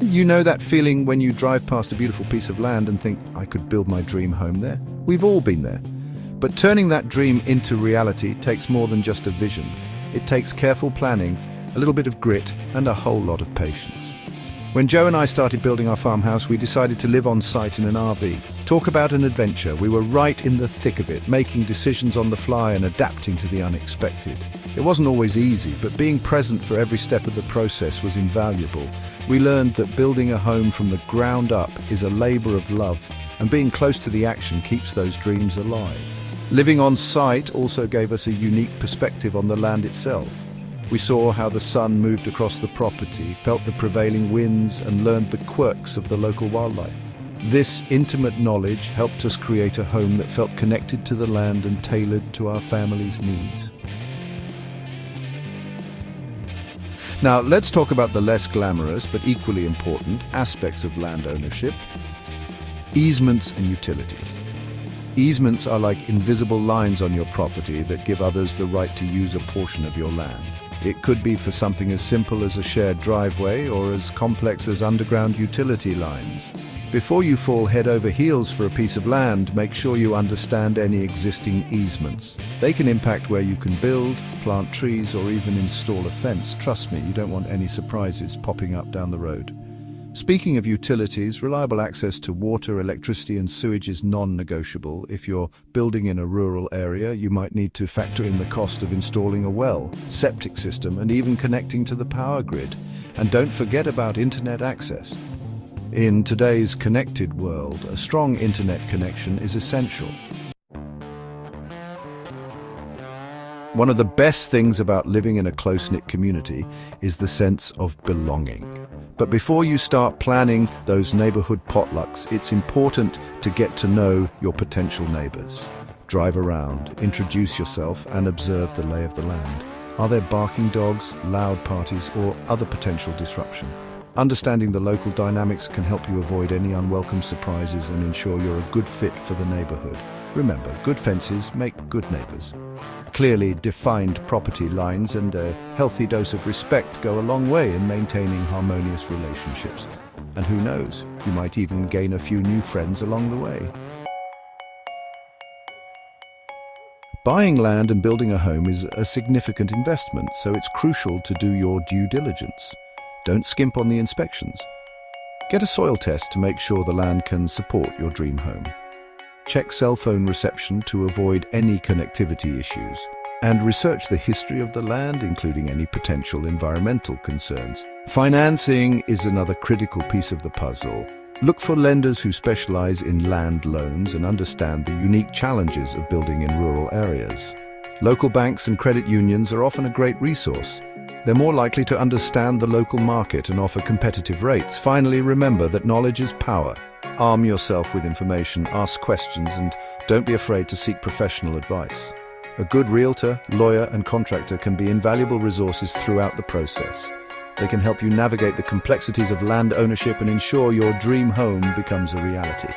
You know that feeling when you drive past a beautiful piece of land and think, I could build my dream home there? We've all been there. But turning that dream into reality takes more than just a vision. It takes careful planning, a little bit of grit, and a whole lot of patience. When Joe and I started building our farmhouse, we decided to live on site in an RV. Talk about an adventure. We were right in the thick of it, making decisions on the fly and adapting to the unexpected. It wasn't always easy, but being present for every step of the process was invaluable. We learned that building a home from the ground up is a labor of love, and being close to the action keeps those dreams alive. Living on site also gave us a unique perspective on the land itself. We saw how the sun moved across the property, felt the prevailing winds, and learned the quirks of the local wildlife. This intimate knowledge helped us create a home that felt connected to the land and tailored to our family's needs. Now, let's talk about the less glamorous but equally important aspects of land ownership: easements and utilities. Easements are like invisible lines on your property that give others the right to use a portion of your land. It could be for something as simple as a shared driveway or as complex as underground utility lines. Before you fall head over heels for a piece of land, make sure you understand any existing easements. They can impact where you can build, plant trees, or even install a fence. Trust me, you don't want any surprises popping up down the road. Speaking of utilities, reliable access to water, electricity, and sewage is non-negotiable. If you're building in a rural area, you might need to factor in the cost of installing a well, septic system, and even connecting to the power grid. And don't forget about internet access. In today's connected world, a strong internet connection is essential. One of the best things about living in a close-knit community is the sense of belonging. But before you start planning those neighborhood potlucks, it's important to get to know your potential neighbors. Drive around, introduce yourself, and observe the lay of the land. Are there barking dogs, loud parties, or other potential disruption? Understanding the local dynamics can help you avoid any unwelcome surprises and ensure you're a good fit for the neighborhood. Remember, good fences make good neighbors. Clearly defined property lines and a healthy dose of respect go a long way in maintaining harmonious relationships. And who knows, you might even gain a few new friends along the way. Buying land and building a home is a significant investment, so it's crucial to do your due diligence. Don't skimp on the inspections. Get a soil test to make sure the land can support your dream home. Check cell phone reception to avoid any connectivity issues. And research the history of the land, including any potential environmental concerns. Financing is another critical piece of the puzzle. Look for lenders who specialize in land loans and understand the unique challenges of building in rural areas. Local banks and credit unions are often a great resource. They're more likely to understand the local market and offer competitive rates. Finally, remember that knowledge is power. Arm yourself with information, ask questions, and don't be afraid to seek professional advice. A good realtor, lawyer, and contractor can be invaluable resources throughout the process. They can help you navigate the complexities of land ownership and ensure your dream home becomes a reality.